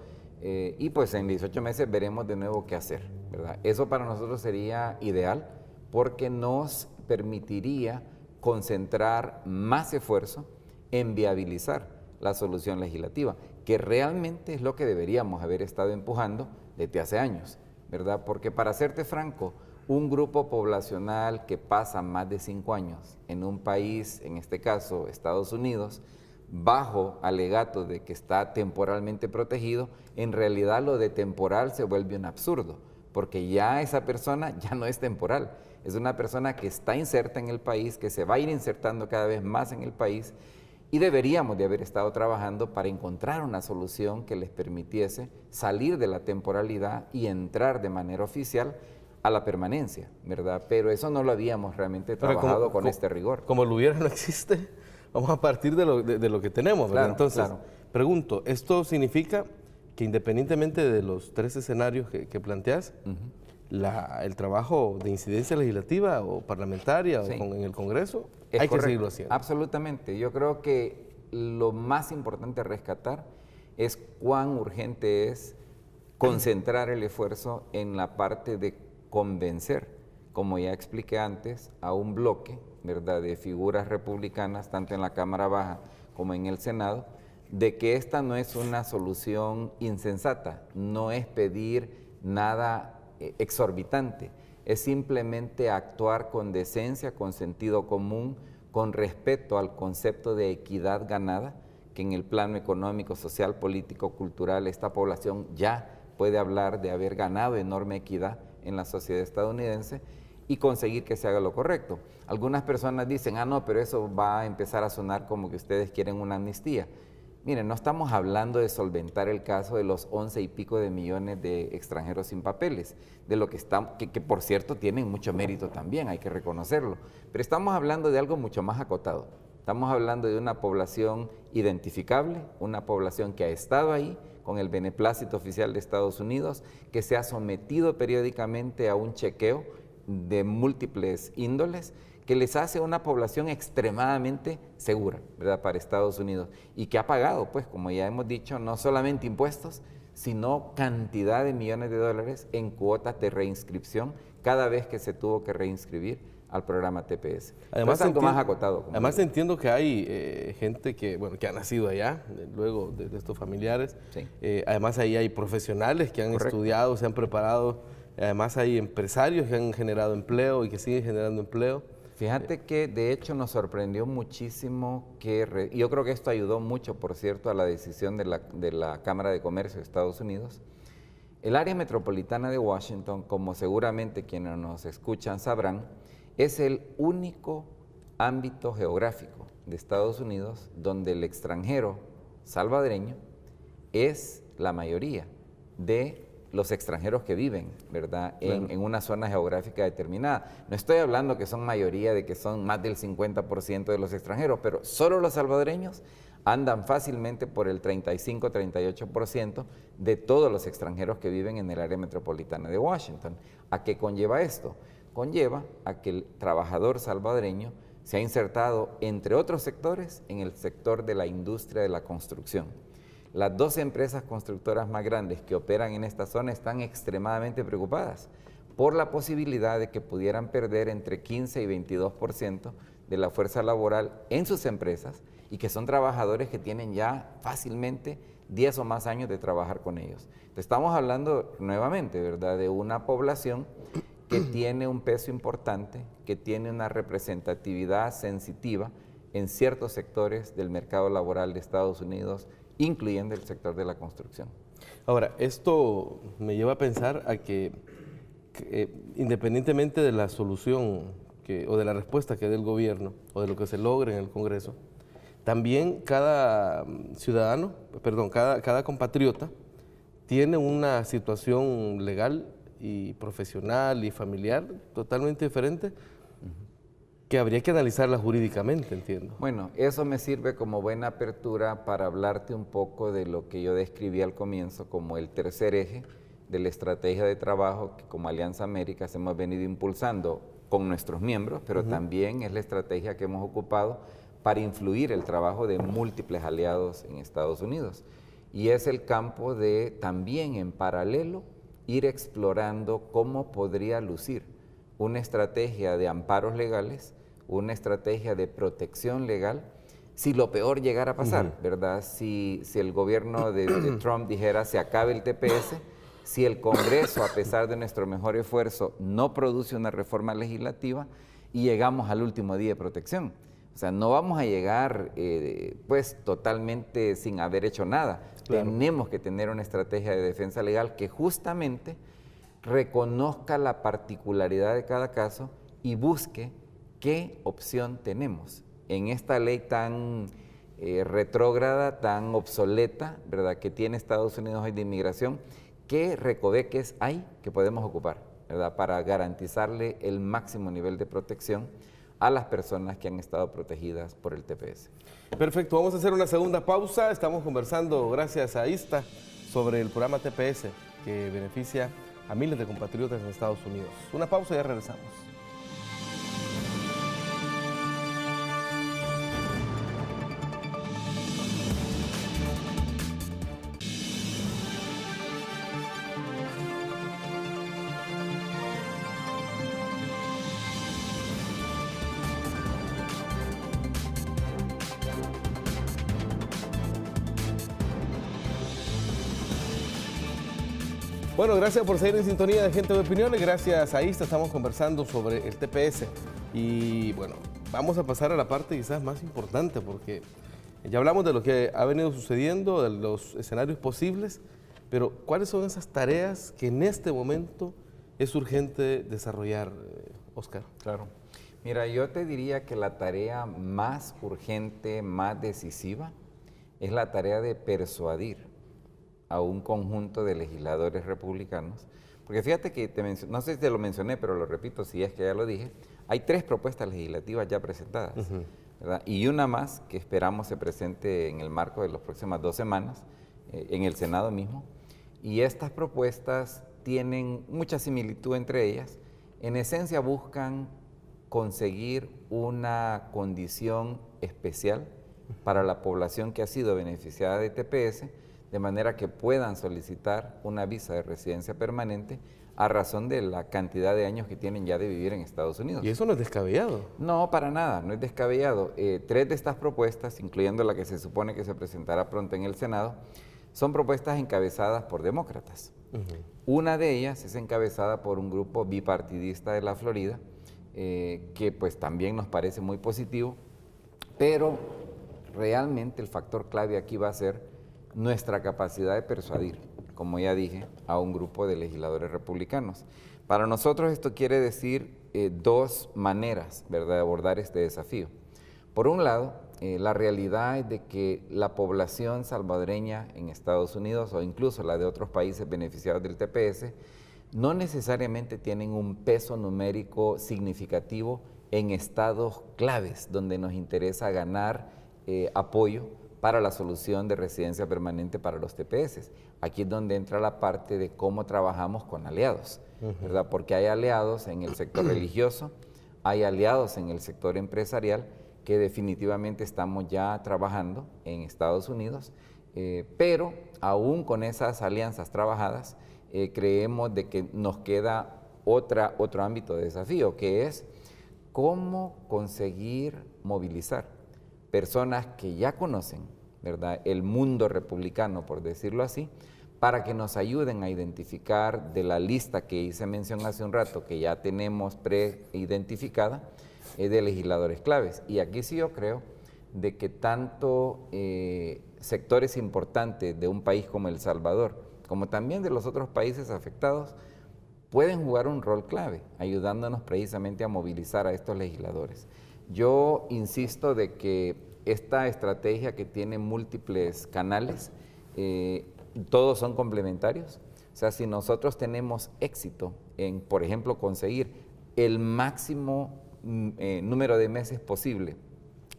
y pues en 18 meses veremos de nuevo qué hacer, ¿verdad? Eso para nosotros sería ideal porque nos permitiría concentrar más esfuerzo en viabilizar la solución legislativa, que realmente es lo que deberíamos haber estado empujando desde hace años, ¿verdad? Porque para serte franco, un grupo poblacional que pasa más de 5 años en un país, en este caso Estados Unidos, bajo alegato de que está temporalmente protegido, en realidad lo de temporal se vuelve un absurdo, porque ya esa persona ya no es temporal, es una persona que está inserta en el país, que se va a ir insertando cada vez más en el país, y deberíamos de haber estado trabajando para encontrar una solución que les permitiese salir de la temporalidad y entrar de manera oficial a la permanencia, ¿verdad? Pero eso no lo habíamos realmente trabajado con este rigor. Como lo hubiera no existe, vamos a partir de lo que tenemos, ¿verdad? Claro, Entonces, claro. pregunto, ¿esto significa que independientemente de los 3 escenarios que planteas, el trabajo de incidencia legislativa o parlamentaria Sí. en el Congreso, Es hay que correcto. seguirlo haciendo? Absolutamente. Yo creo que lo más importante a rescatar es cuán urgente es concentrar el esfuerzo en la parte de convencer, como ya expliqué antes, a un bloque, ¿verdad?, de figuras republicanas, tanto en la Cámara Baja como en el Senado, de que esta no es una solución insensata, no es pedir nada exorbitante, es simplemente actuar con decencia, con sentido común, con respeto al concepto de equidad ganada, que en el plano económico, social, político, cultural, esta población ya puede hablar de haber ganado enorme equidad en la sociedad estadounidense y conseguir que se haga lo correcto. Algunas personas dicen, no, pero eso va a empezar a sonar como que ustedes quieren una amnistía. Miren, no estamos hablando de solventar el caso de los 11 y pico de millones de extranjeros sin papeles, de lo que estamos, que por cierto tienen mucho mérito también, hay que reconocerlo, pero estamos hablando de algo mucho más acotado. Estamos hablando de una población identificable, una población que ha estado ahí con el beneplácito oficial de Estados Unidos, que se ha sometido periódicamente a un chequeo de múltiples índoles, que les hace una población extremadamente segura, ¿verdad?, para Estados Unidos, y que ha pagado, pues, como ya hemos dicho, no solamente impuestos, sino cantidad de millones de dólares en cuotas de reinscripción cada vez que se tuvo que reinscribir al programa TPS. Además, algo más acotado. Además entiendo que hay gente que ha nacido allá, luego de estos familiares. Sí. Además ahí hay profesionales que han Correcto. estudiado, se han preparado. Además hay empresarios que han generado empleo y que siguen generando empleo. Fíjate que de hecho nos sorprendió muchísimo y yo creo que esto ayudó mucho, por cierto, a la decisión de la Cámara de Comercio de Estados Unidos. El área metropolitana de Washington, como seguramente quienes nos escuchan sabrán, es el único ámbito geográfico de Estados Unidos donde el extranjero salvadoreño es la mayoría de los extranjeros que viven, ¿verdad?, Claro. en una zona geográfica determinada. No estoy hablando que son mayoría, de que son más del 50% de los extranjeros, pero solo los salvadoreños andan fácilmente por el 35-38% de todos los extranjeros que viven en el área metropolitana de Washington. ¿A qué conlleva esto? Conlleva a que el trabajador salvadoreño se ha insertado, entre otros sectores, en el sector de la industria de la construcción. Las 2 empresas constructoras más grandes que operan en esta zona están extremadamente preocupadas por la posibilidad de que pudieran perder entre 15 y 22% de la fuerza laboral en sus empresas y que son trabajadores que tienen ya fácilmente 10 o más años de trabajar con ellos. Entonces, estamos hablando nuevamente, ¿verdad?, de una población que tiene un peso importante, que tiene una representatividad sensitiva en ciertos sectores del mercado laboral de Estados Unidos, incluyendo el sector de la construcción. Ahora, esto me lleva a pensar a que independientemente de la solución o de la respuesta que dé el gobierno o de lo que se logre en el Congreso, también cada ciudadano, cada compatriota tiene una situación legal y profesional y familiar totalmente diferente que habría que analizarla jurídicamente, entiendo. Bueno, eso me sirve como buena apertura para hablarte un poco de lo que yo describí al comienzo como el tercer eje de la estrategia de trabajo que como Alianza Américas hemos venido impulsando con nuestros miembros, pero también es la estrategia que hemos ocupado para influir el trabajo de múltiples aliados en Estados Unidos. Y es el campo de también en paralelo ir explorando cómo podría lucir una estrategia de amparos legales, una estrategia de protección legal, si lo peor llegara a pasar, ¿verdad? Si el gobierno de Trump dijera se acabe el TPS, si el Congreso, a pesar de nuestro mejor esfuerzo, no produce una reforma legislativa y llegamos al último día de protección. O sea, no vamos a llegar pues totalmente sin haber hecho nada. Claro. Tenemos que tener una estrategia de defensa legal que justamente reconozca la particularidad de cada caso y busque qué opción tenemos en esta ley tan retrógrada, tan obsoleta, ¿verdad?, que tiene Estados Unidos hoy de inmigración. ¿Qué recoveques hay que podemos ocupar, ¿verdad?, para garantizarle el máximo nivel de protección a las personas que han estado protegidas por el TPS? Perfecto, vamos a hacer una segunda pausa. Estamos conversando, gracias a ISTA, sobre el programa TPS que beneficia a miles de compatriotas en Estados Unidos. Una pausa y ya regresamos. Bueno, gracias por seguir en sintonía de Gente de Opiniones. Gracias a ISTA estamos conversando sobre el TPS. Y bueno, vamos a pasar a la parte quizás más importante, porque ya hablamos de lo que ha venido sucediendo, de los escenarios posibles, pero ¿cuáles son esas tareas que en este momento es urgente desarrollar, Oscar? Claro. Mira, yo te diría que la tarea más urgente, más decisiva, es la tarea de persuadir a un conjunto de legisladores republicanos, porque fíjate que no sé si te lo mencioné, pero lo repito, si es que ya lo dije, hay 3 propuestas legislativas ya presentadas, ¿verdad?, y una más que esperamos se presente en el marco de las próximas 2 semanas, en el Senado mismo, y estas propuestas tienen mucha similitud entre ellas. En esencia buscan conseguir una condición especial para la población que ha sido beneficiada de TPS, de manera que puedan solicitar una visa de residencia permanente a razón de la cantidad de años que tienen ya de vivir en Estados Unidos. ¿Y eso no es descabellado? No, para nada, no es descabellado. 3 de estas propuestas, incluyendo la que se supone que se presentará pronto en el Senado, son propuestas encabezadas por demócratas. Una de ellas es encabezada por un grupo bipartidista de la Florida, que pues también nos parece muy positivo, pero realmente el factor clave aquí va a ser nuestra capacidad de persuadir, como ya dije, a un grupo de legisladores republicanos. Para nosotros esto quiere decir 2 maneras, ¿verdad?, de abordar este desafío. Por un lado, la realidad es de que la población salvadoreña en Estados Unidos, o incluso la de otros países beneficiados del TPS, no necesariamente tienen un peso numérico significativo en estados claves donde nos interesa ganar apoyo para la solución de residencia permanente para los TPS. Aquí es donde entra la parte de cómo trabajamos con aliados, ¿verdad? Porque hay aliados en el sector religioso, hay aliados en el sector empresarial que definitivamente estamos ya trabajando en Estados Unidos, pero aún con esas alianzas trabajadas, creemos de que nos queda otro ámbito de desafío, que es cómo conseguir movilizar personas que ya conocen, ¿verdad?, el mundo republicano, por decirlo así, para que nos ayuden a identificar de la lista que hice mención hace un rato, que ya tenemos preidentificada, de legisladores claves. Y aquí sí yo creo de que tanto sectores importantes de un país como El Salvador, como también de los otros países afectados, pueden jugar un rol clave, ayudándonos precisamente a movilizar a estos legisladores. Yo insisto de que esta estrategia que tiene múltiples canales, todos son complementarios. O sea, si nosotros tenemos éxito en, por ejemplo, conseguir el máximo número de meses posible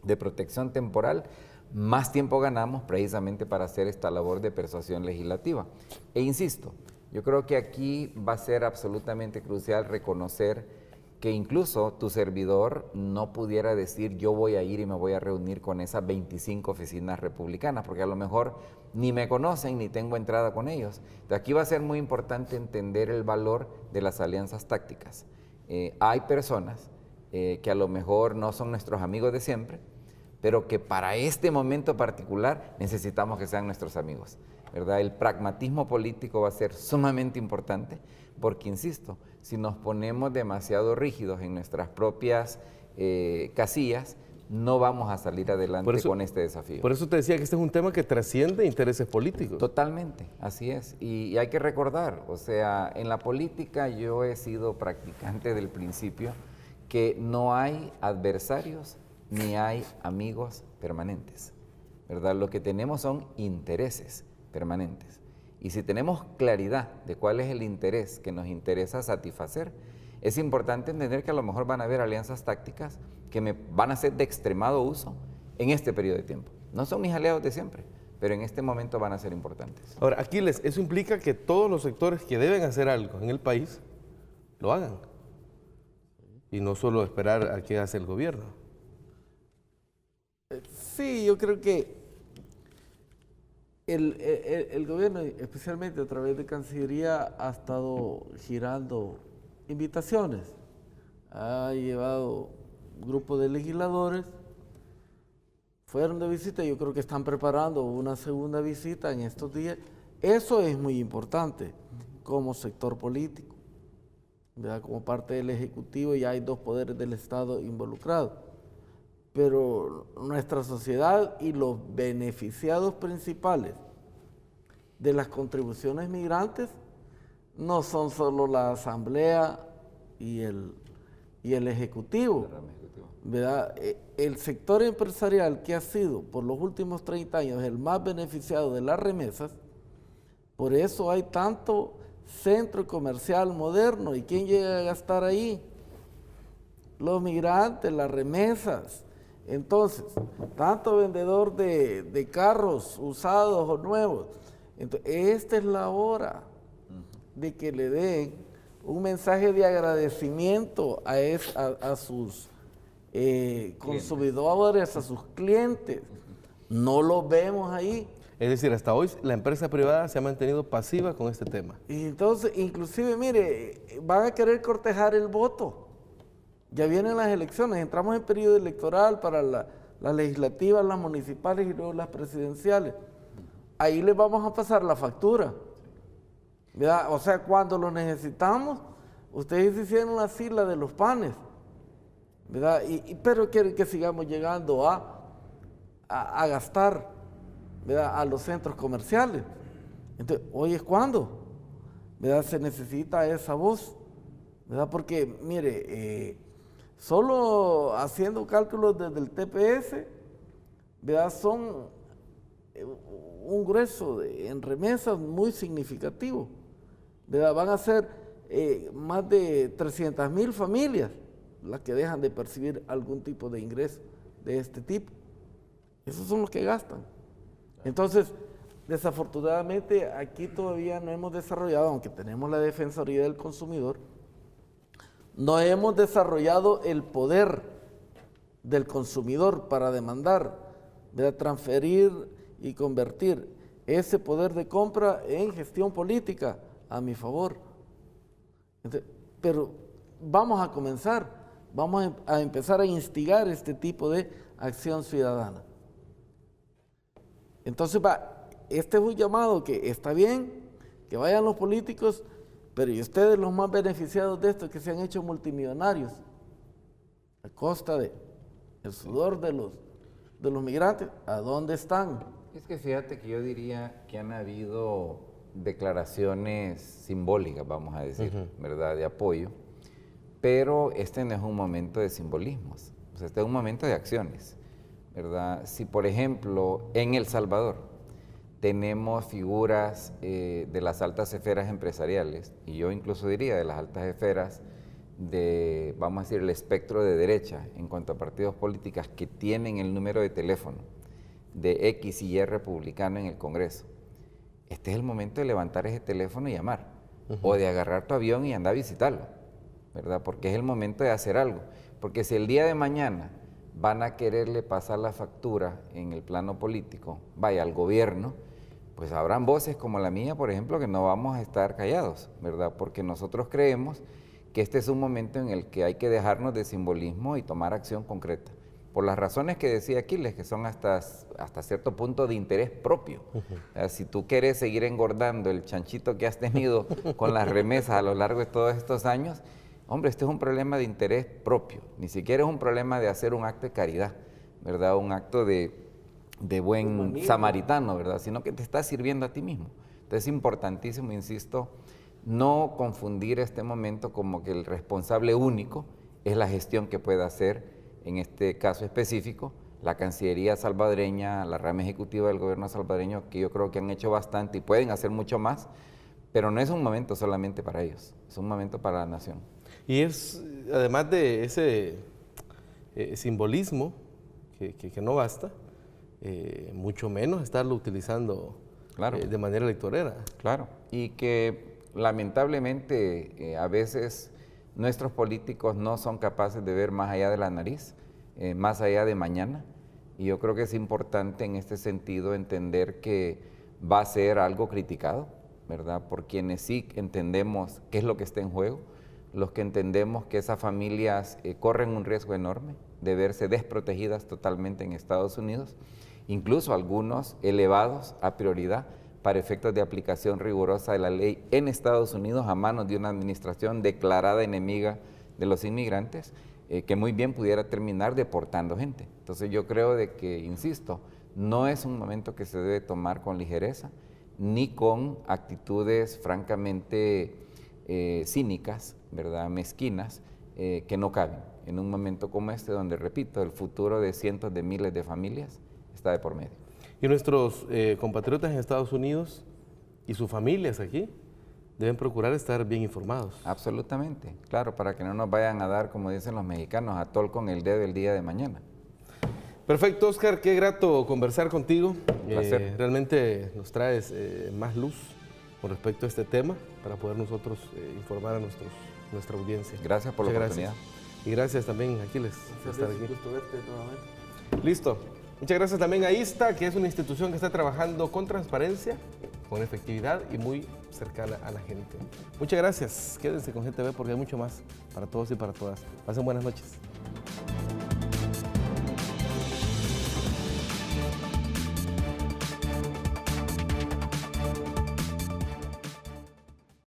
de protección temporal, más tiempo ganamos precisamente para hacer esta labor de persuasión legislativa. E insisto, yo creo que aquí va a ser absolutamente crucial reconocer que incluso tu servidor no pudiera decir yo voy a ir y me voy a reunir con esas 25 oficinas republicanas, porque a lo mejor ni me conocen ni tengo entrada con ellos. De aquí va a ser muy importante entender el valor de las alianzas tácticas. Hay personas que a lo mejor no son nuestros amigos de siempre, pero que para este momento particular necesitamos que sean nuestros amigos. ¿verdad? El pragmatismo político va a ser sumamente importante porque, insisto, si nos ponemos demasiado rígidos en nuestras propias casillas, no vamos a salir adelante con este desafío. Por eso te decía que este es un tema que trasciende intereses políticos. Totalmente, así es. Y hay que recordar, o sea, en la política yo he sido practicante del principio que no hay adversarios ni hay amigos permanentes, ¿verdad? Lo que tenemos son intereses permanentes. Y si tenemos claridad de cuál es el interés que nos interesa satisfacer, es importante entender que a lo mejor van a haber alianzas tácticas que me van a ser de extremado uso en este periodo de tiempo. No son mis aliados de siempre, pero en este momento van a ser importantes. Ahora, Aquiles, eso implica que todos los sectores que deben hacer algo en el país lo hagan. Y no solo esperar a qué hace el gobierno. Sí, yo creo que el gobierno, especialmente a través de Cancillería, ha estado girando invitaciones. Ha llevado un grupo de legisladores, fueron de visita, yo creo que están preparando una segunda visita en estos días. Eso es muy importante como sector político, ¿verdad? Como parte del Ejecutivo ya hay dos poderes del Estado involucrados. Pero nuestra sociedad y los beneficiados principales de las contribuciones migrantes no son solo la Asamblea y el Ejecutivo, ¿verdad? El sector empresarial que ha sido por los últimos 30 años el más beneficiado de las remesas, por eso hay tanto centro comercial moderno. ¿Y quién llega a gastar ahí? Los migrantes, las remesas. Entonces, tanto vendedor de carros usados o nuevos. Entonces, esta es la hora de que le den un mensaje de agradecimiento a sus consumidores, a sus clientes. No los vemos ahí. Es decir, hasta hoy la empresa privada se ha mantenido pasiva con este tema. Y entonces, inclusive, mire, van a querer cortejar el voto. Ya vienen las elecciones, entramos en periodo electoral para las legislativas, las municipales y luego las presidenciales. Ahí les vamos a pasar la factura, ¿verdad? O sea, cuando lo necesitamos, ustedes hicieron la fila de los panes, ¿verdad? Pero quieren que sigamos llegando a gastar, ¿verdad? A los centros comerciales. Entonces, hoy es cuando, ¿verdad? Se necesita esa voz, ¿verdad? Porque, mire, solo haciendo cálculos desde el TPS, ¿verdad? Son un grueso en remesas muy significativo, ¿verdad? Van a ser más de 300,000 familias las que dejan de percibir algún tipo de ingreso de este tipo. Esos son los que gastan. Entonces, desafortunadamente, aquí todavía no hemos desarrollado, aunque tenemos la Defensoría del Consumidor, no hemos desarrollado el poder del consumidor para demandar, ¿verdad? Transferir y convertir ese poder de compra en gestión política a mi favor. Entonces, pero vamos a comenzar, vamos a empezar a instigar este tipo de acción ciudadana. Entonces, este es un llamado que está bien, que vayan los políticos, pero y ustedes los más beneficiados de esto, que se han hecho multimillonarios a costa del sudor de los migrantes, ¿a dónde están? Es que fíjate que yo diría que han habido declaraciones simbólicas, vamos a decir, ¿verdad?, de apoyo, pero este no es un momento de simbolismos, o sea, este es un momento de acciones, ¿verdad? Si, por ejemplo, en El Salvador tenemos figuras de las altas esferas empresariales, y yo incluso diría de las altas esferas de, vamos a decir, el espectro de derecha en cuanto a partidos políticos que tienen el número de teléfono de X y Y republicano en el Congreso. Este es el momento de levantar ese teléfono y llamar, o de agarrar tu avión y andar a visitarlo, ¿verdad? Porque es el momento de hacer algo. Porque si el día de mañana van a quererle pasar la factura en el plano político, vaya, al gobierno, pues habrán voces como la mía, por ejemplo, que no vamos a estar callados, ¿verdad? Porque nosotros creemos que este es un momento en el que hay que dejarnos de simbolismo y tomar acción concreta. por las razones que decía Aquiles, que son hasta cierto punto de interés propio. O sea, si tú quieres seguir engordando el chanchito que has tenido con las remesas a lo largo de todos estos años, hombre, este es un problema de interés propio, ni siquiera es un problema de hacer un acto de caridad, ¿verdad? Un acto de buen samaritano, ¿verdad? Sino que te está sirviendo a ti mismo. Entonces es importantísimo, insisto, no confundir este momento como que el responsable único es la gestión que pueda hacer, en este caso específico, la Cancillería salvadoreña, la rama ejecutiva del gobierno salvadoreño, que yo creo que han hecho bastante y pueden hacer mucho más, pero no es un momento solamente para ellos, es un momento para la nación. Y es, además de ese simbolismo, que no basta, mucho menos estarlo utilizando de manera electorera. Claro, y que lamentablemente a veces nuestros políticos no son capaces de ver más allá de la nariz, más allá de mañana, y yo creo que es importante en este sentido entender que va a ser algo criticado, ¿verdad? Por quienes sí entendemos qué es lo que está en juego, los que entendemos que esas familias corren un riesgo enorme de verse desprotegidas totalmente en Estados Unidos, incluso algunos elevados a prioridad para efectos de aplicación rigurosa de la ley en Estados Unidos a manos de una administración declarada enemiga de los inmigrantes, que muy bien pudiera terminar deportando gente. Entonces yo creo de que, insisto, no es un momento que se debe tomar con ligereza, ni con actitudes francamente cínicas, ¿verdad? Mezquinas, que no caben en un momento como este, donde, repito, el futuro de cientos de miles de familias está de por medio. Y nuestros compatriotas en Estados Unidos y sus familias aquí deben procurar estar bien informados. Absolutamente, claro, para que no nos vayan a dar, como dicen los mexicanos, a tol con el dedo el día de mañana. Perfecto, Oscar, qué grato conversar contigo. Un placer. Realmente nos traes más luz con respecto a este tema para poder nosotros informar a nuestra audiencia. Gracias por la oportunidad. Y gracias también, Aquiles, por estar aquí. Un gusto verte nuevamente. Listo. Muchas gracias también a ISTA, que es una institución que está trabajando con transparencia, con efectividad y muy cercana a la gente. Muchas gracias. Quédense con GTV porque hay mucho más para todos y para todas. Pasen buenas noches.